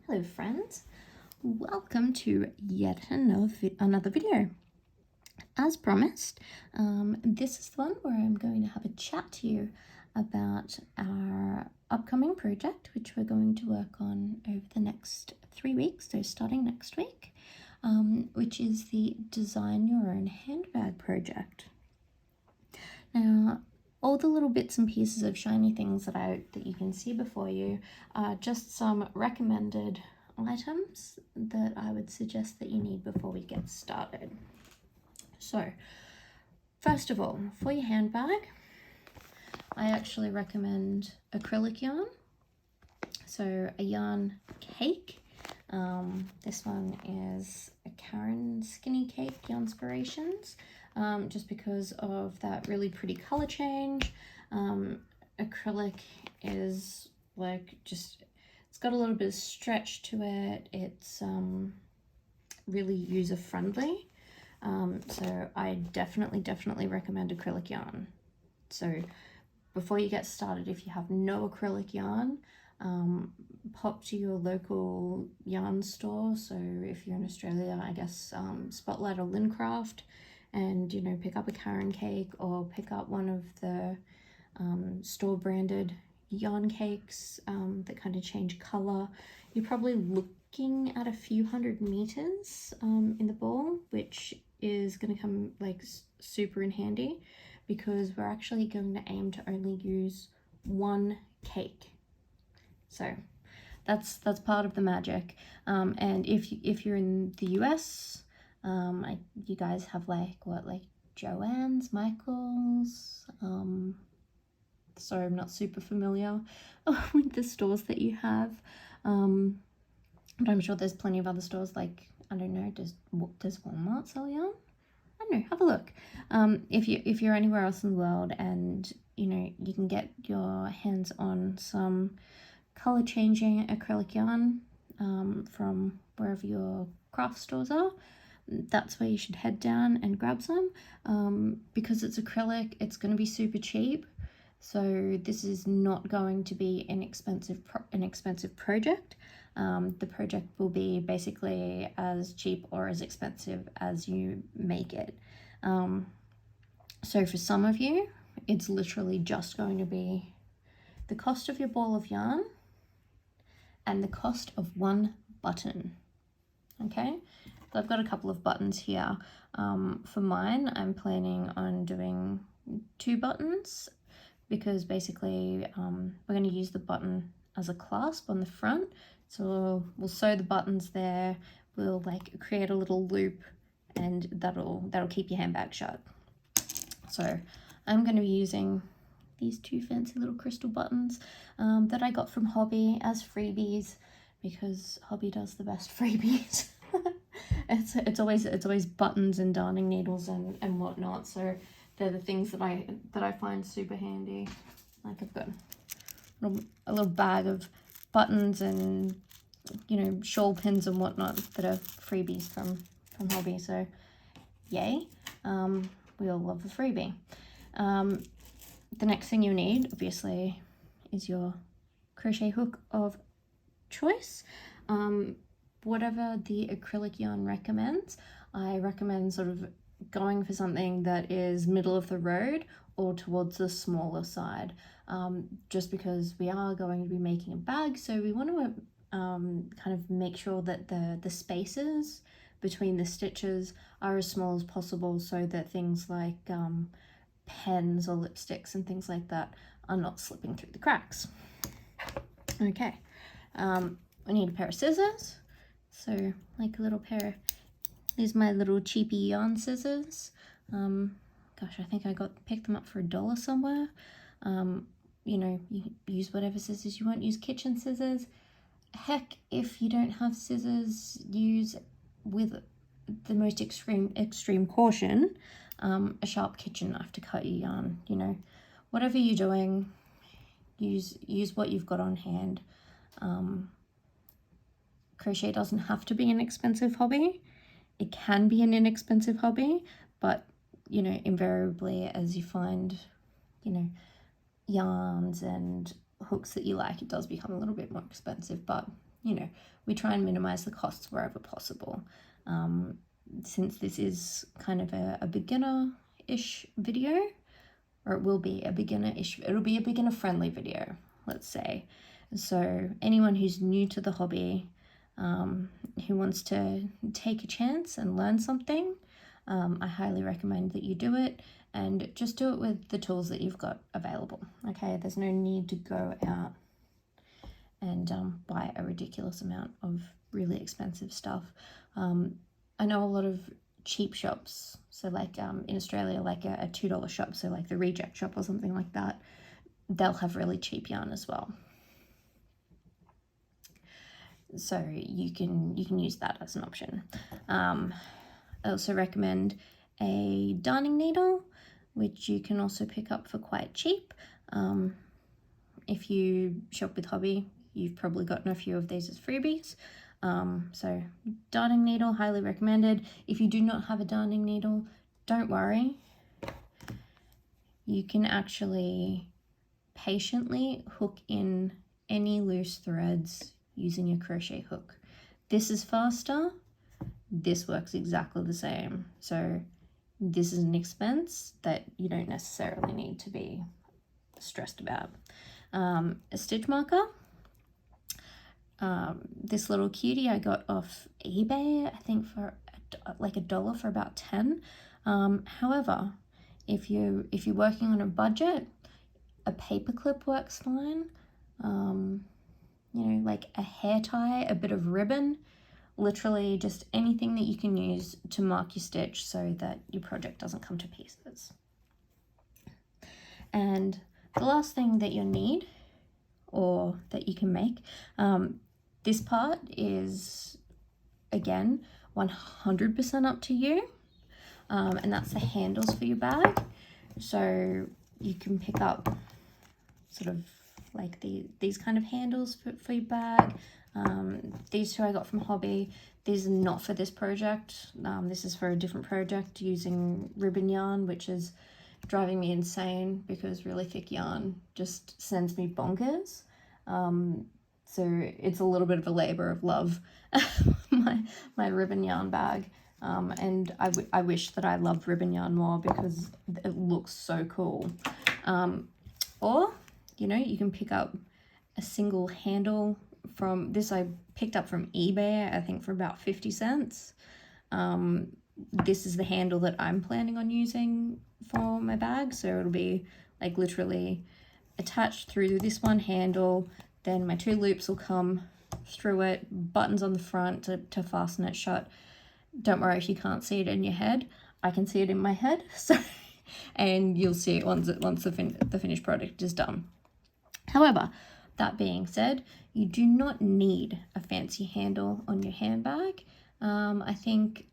Hello friends, welcome to yet another video. As promised, this is the one where I'm going to have a chat to you about our upcoming project, which we're going to work on over the next 3 weeks, so starting next week, which is the Design Your Own Handbag project. Now, all the little bits and pieces of shiny things that you can see before you are just some recommended items that I would suggest that you need before we get started. So, first of all, for your handbag, I actually recommend acrylic yarn. So a yarn cake. This one is a Karen Skinny Cake Yarnspirations, just because of that really pretty color change. Acrylic is like it's got a little bit of stretch to it. It's really user friendly. So I definitely recommend acrylic yarn. So before you get started, if you have no acrylic yarn, pop to your local yarn store. So if you're in Australia, I guess Spotlight or Lincraft, and pick up a Karen cake or pick up one of the store branded yarn cakes that kind of change color. You're probably looking at a few hundred meters in the ball, which is going to come like super in handy, because we're actually going to aim to only use one cake. So that's part of the magic. And if you're in the US, you guys have like Joann's, Michael's. Sorry, I'm not super familiar with the stores that you have, but I'm sure there's plenty of other stores. Like, I don't know, does Walmart sell yarn? I don't know, have a look. If you're anywhere else in the world and you can get your hands on some color changing acrylic yarn from wherever your craft stores are, that's where you should head down and grab some. Because it's acrylic, it's going to be super cheap, so this is not going to be an expensive project. The project will be basically as cheap or as expensive as you make it. So for some of you, it's literally just going to be the cost of your ball of yarn and the cost of one button. Okay, so I've got a couple of buttons here. For mine, I'm planning on doing 2 buttons, because basically we're going to use the button as a clasp on the front. So we'll sew the buttons there, we'll like create a little loop, and that'll keep your handbag shut. So I'm going to be using these 2 fancy little crystal buttons that I got from Hobby as freebies, because Hobby does the best freebies. It's always buttons and darning needles and whatnot. So they're the things that I find super handy. Like, I've got a little bag of buttons and shawl pins and whatnot that are freebies from Hobby. So yay, we all love a freebie. The next thing you need, obviously, is your crochet hook of choice. Whatever the acrylic yarn recommends, I recommend sort of going for something that is middle of the road or towards the smaller side, just because we are going to be making a bag, so we want to kind of make sure that the spaces between the stitches are as small as possible, so that things like pens or lipsticks and things like that are not slipping through the cracks. Okay, we need a pair of scissors. So like a little pair, these are my little cheapy yarn scissors. Gosh, I think I picked them up for $1 somewhere. You use whatever scissors you want. Use kitchen scissors. Heck, if you don't have scissors, use, with the most extreme caution, a sharp kitchen knife to cut your yarn. Whatever you're doing, use what you've got on hand. Crochet doesn't have to be an expensive hobby. It can be an inexpensive hobby, but invariably, as you find yarns and hooks that you like, it does become a little bit more expensive. But you know, we try and minimize the costs wherever possible. Since this is kind of a beginner-ish video, or it will be a beginner-ish, it'll be a beginner-friendly video, let's say. So anyone who's new to the hobby, who wants to take a chance and learn something, I highly recommend that you do it, and just do it with the tools that you've got available. Okay, there's no need to go out and buy a ridiculous amount of really expensive stuff. I know a lot of cheap shops, so like in Australia, like a $2 shop, so like the Reject Shop or something like that, they'll have really cheap yarn as well. So you can use that as an option. I also recommend a darning needle, which you can also pick up for quite cheap. If you shop with Hobby, you've probably gotten a few of these as freebies. So darning needle, highly recommended. If you do not have a darning needle, don't worry. You can actually patiently hook in any loose threads using your crochet hook. This is faster. This works exactly the same. So this is an expense that you don't necessarily need to be stressed about. A stitch marker. This little cutie I got off eBay, I think for like $1 for about 10. However, if you're working on a budget, a paper clip works fine. You know, like a hair tie, a bit of ribbon, literally just anything that you can use to mark your stitch so that your project doesn't come to pieces. And the last thing that you'll need, or that you can make, this part is, again, 100% up to you, and that's the handles for your bag. So you can pick up sort of like these kind of handles for your bag. These two I got from Hobby. These are not for this project. This is for a different project using ribbon yarn, which is driving me insane because really thick yarn just sends me bonkers. So it's a little bit of a labor of love, my ribbon yarn bag. And I wish that I loved ribbon yarn more because it looks so cool. Or, you know, you can pick up a single handle from this. I picked up from eBay, I think for about 50 cents. This is the handle that I'm planning on using for my bag. So it'll be like literally attached through this one handle. Then my 2 loops will come through it, buttons on the front to fasten it shut. Don't worry if you can't see it in your head. I can see it in my head. So, and you'll see it once the finished product is done. However, that being said, you do not need a fancy handle on your handbag. I think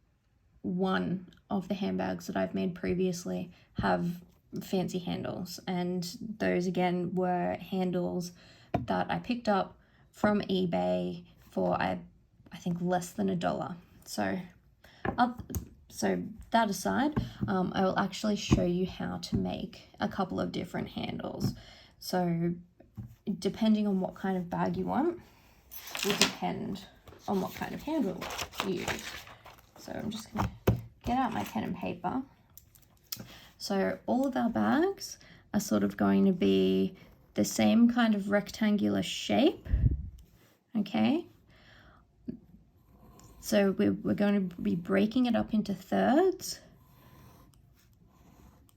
one of the handbags that I've made previously have fancy handles, and those again were handles that I picked up from eBay for I think less than $1. So that aside, I will actually show you how to make a couple of different handles. So depending on what kind of bag you want will depend on what kind of handle you use. So I'm just going to get out my pen and paper. So all of our bags are sort of going to be the same kind of rectangular shape, okay? So we're going to be breaking it up into thirds,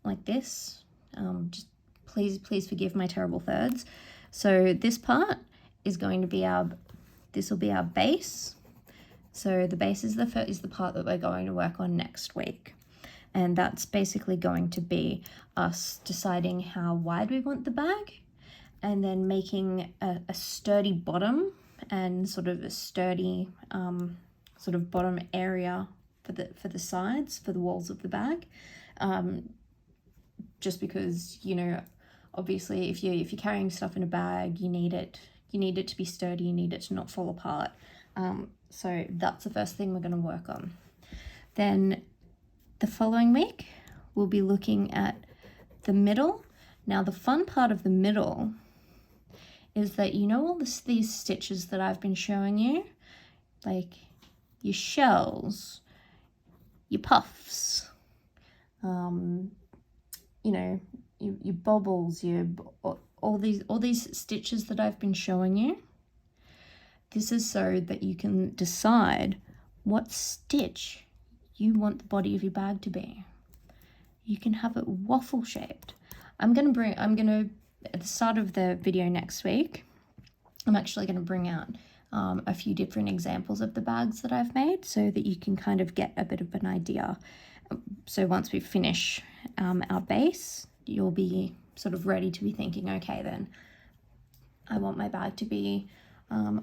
like this. Just please forgive my terrible thirds. So this part is going to be this will be our base. So the base is the part that we're going to work on next week. And that's basically going to be us deciding how wide we want the bag, and then making a sturdy bottom and sort of a sturdy sort of bottom area for the sides, for the walls of the bag. Just because, you know, obviously if you're carrying stuff in a bag, you need it to be sturdy, you need it to not fall apart. So that's the first thing we're going to work on. Then the following week we'll be looking at the middle. Now the fun part of the middle is that, you know, all these stitches that I've been showing you, like your shells, your puffs, you know, your bobbles, all these stitches that I've been showing you. This is so that you can decide what stitch you want the body of your bag to be. You can have it waffle shaped. I'm gonna at the start of the video next week, I'm actually gonna bring out a few different examples of the bags that I've made so that you can kind of get a bit of an idea. So once we finish our base, you'll be sort of ready to be thinking, okay, then I want my bag to be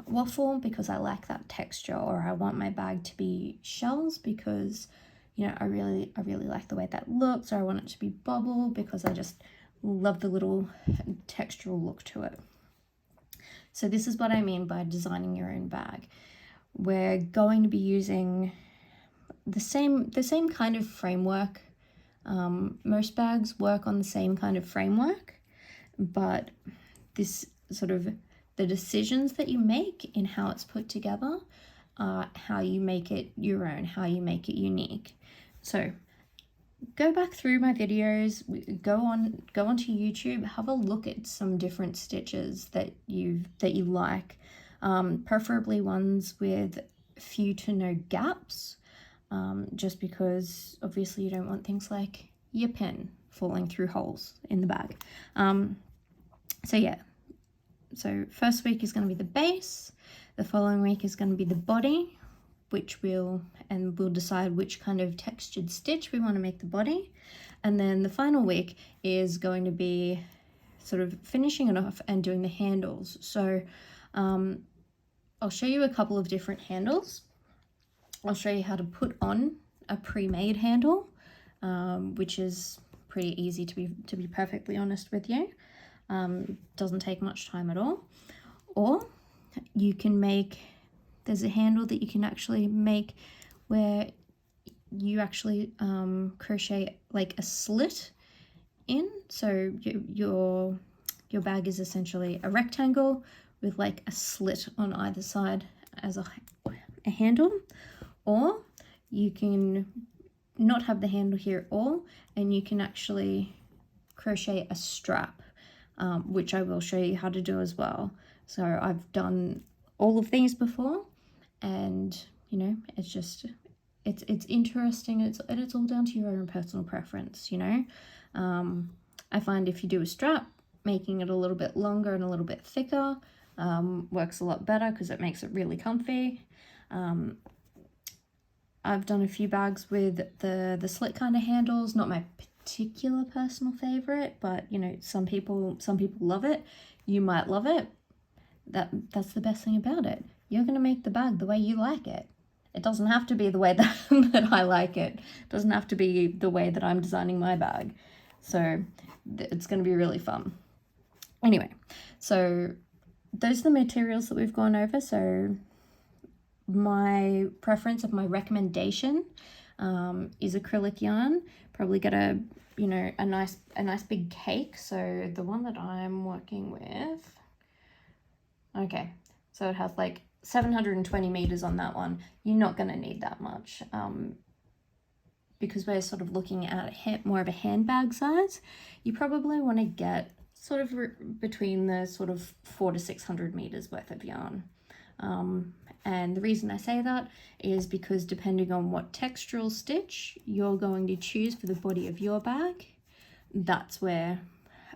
waffle because I like that texture, or I want my bag to be shells because, you know, I really like the way that looks, or I want it to be bubble because I just love the little textural look to it. So this is what I mean by designing your own bag. We're going to be using the same kind of framework. Most bags work on the same kind of framework, but this sort of the decisions that you make in how it's put together are how you make it your own, how you make it unique. So go back through my videos, go onto YouTube, have a look at some different stitches that you like, preferably ones with few to no gaps, just because obviously you don't want things like your pen falling through holes in the bag. So yeah, so first week is going to be the base, the following week is going to be the body, which we'll decide which kind of textured stitch we want to make the body. And then the final week is going to be sort of finishing it off and doing the handles. So I'll show you a couple of different handles. I'll show you how to put on a pre-made handle, which is pretty easy to be perfectly honest with you. Doesn't take much time at all. Or you can make, there's a handle that you can actually make where you actually crochet like a slit in. So your bag is essentially a rectangle with like a slit on either side as a handle. Or you can not have the handle here at all, and you can actually crochet a strap, which I will show you how to do as well. So I've done all of these before, and you know, it's just it's interesting. It's all down to your own personal preference, you know. I find if you do a strap, making it a little bit longer and a little bit thicker works a lot better because it makes it really comfy. I've done a few bags with the slit kind of handles, not my particular personal favorite, but you know, some people love it. You might love it. That's the best thing about it. You're going to make the bag the way you like it. It doesn't have to be the way that, that I like it. It doesn't have to be the way that I'm designing my bag. So it's going to be really fun. Anyway, so those are the materials that we've gone over. So my preference of my recommendation is acrylic yarn. Probably get a nice big cake. So the one that I'm working with, okay, so it has like 720 meters on that one. You're not going to need that much because we're sort of looking at more of a handbag size. You probably want to get sort of between the sort of 400 to 600 meters worth of yarn. And the reason I say that is because depending on what textural stitch you're going to choose for the body of your bag, that's where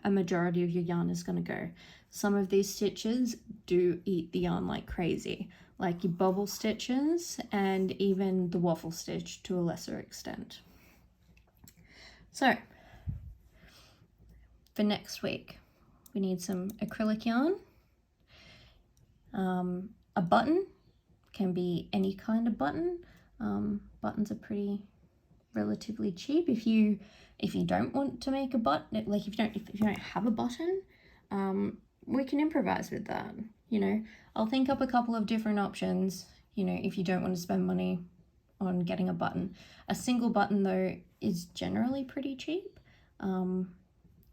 a majority of your yarn is going to go. Some of these stitches do eat the yarn like crazy, like your bubble stitches and even the waffle stitch to a lesser extent. So for next week, we need some acrylic yarn, a button. Can be any kind of button. Buttons are pretty relatively cheap. If you don't want to make a button, like if you don't have a button, we can improvise with that. You know, I'll think up a couple of different options. You know, if you don't want to spend money on getting a button, a single button though is generally pretty cheap.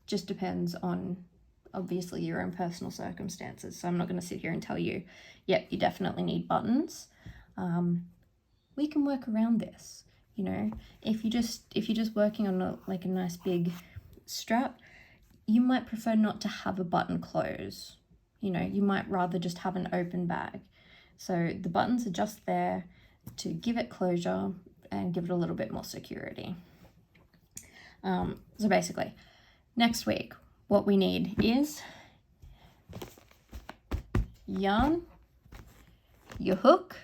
Just depends on obviously your own personal circumstances. So I'm not going to sit here and tell you, yep, you definitely need buttons. We can work around this. You know, if you're just working on a nice big strap, you might prefer not to have a button close. You know, you might rather just have an open bag. So the buttons are just there to give it closure and give it a little bit more security. So basically, next week, what we need is yarn, your hook,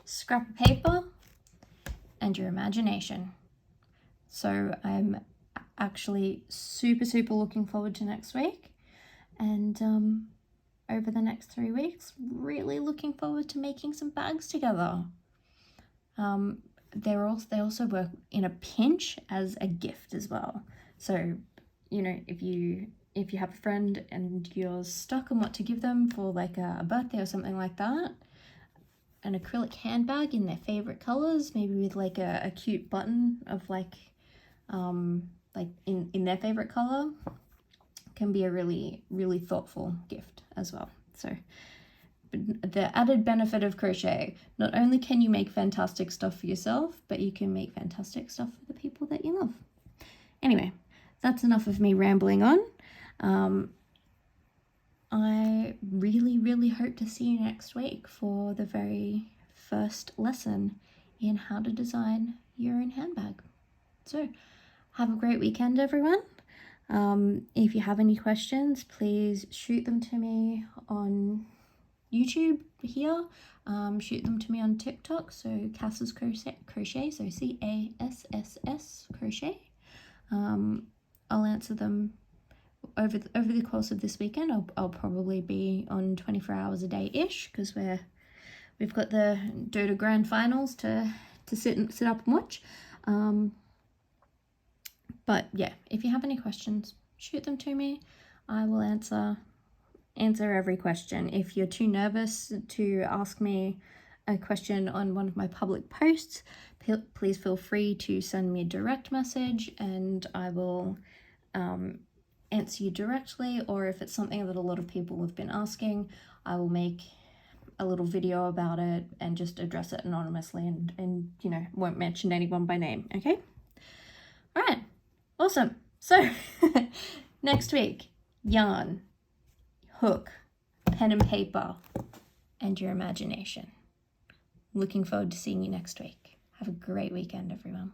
scrap of paper, and your imagination. So I'm actually super looking forward to next week, and over the next 3 weeks, really looking forward to making some bags together. They also work in a pinch as a gift as well. So, you know, if you have a friend and you're stuck on what to give them for like a birthday or something like that, an acrylic handbag in their favorite colors, maybe with like a cute button of like in their favorite color, can be a really thoughtful gift as well. So the added benefit of crochet, not only can you make fantastic stuff for yourself, but you can make fantastic stuff for the people that you love. Anyway, that's enough of me rambling on. I really hope to see you next week for the very first lesson in how to design your own handbag. So have a great weekend, everyone. If you have any questions, please shoot them to me on YouTube here. Shoot them to me on TikTok, so Cass's Crochet, so CASSS Crochet. I'll answer them over the course of this weekend. I'll probably be on 24 hours a day-ish, because we've got the Dota Grand Finals to sit up and watch. But yeah, if you have any questions, shoot them to me. I will answer every question. If you're too nervous to ask me a question on one of my public posts, please feel free to send me a direct message and I will answer you directly. Or if it's something that a lot of people have been asking, I will make a little video about it and just address it anonymously and you know, won't mention anyone by name, okay? All right, awesome. So next week, yarn, hook, pen and paper, and your imagination. Looking forward to seeing you next week. Have a great weekend, everyone.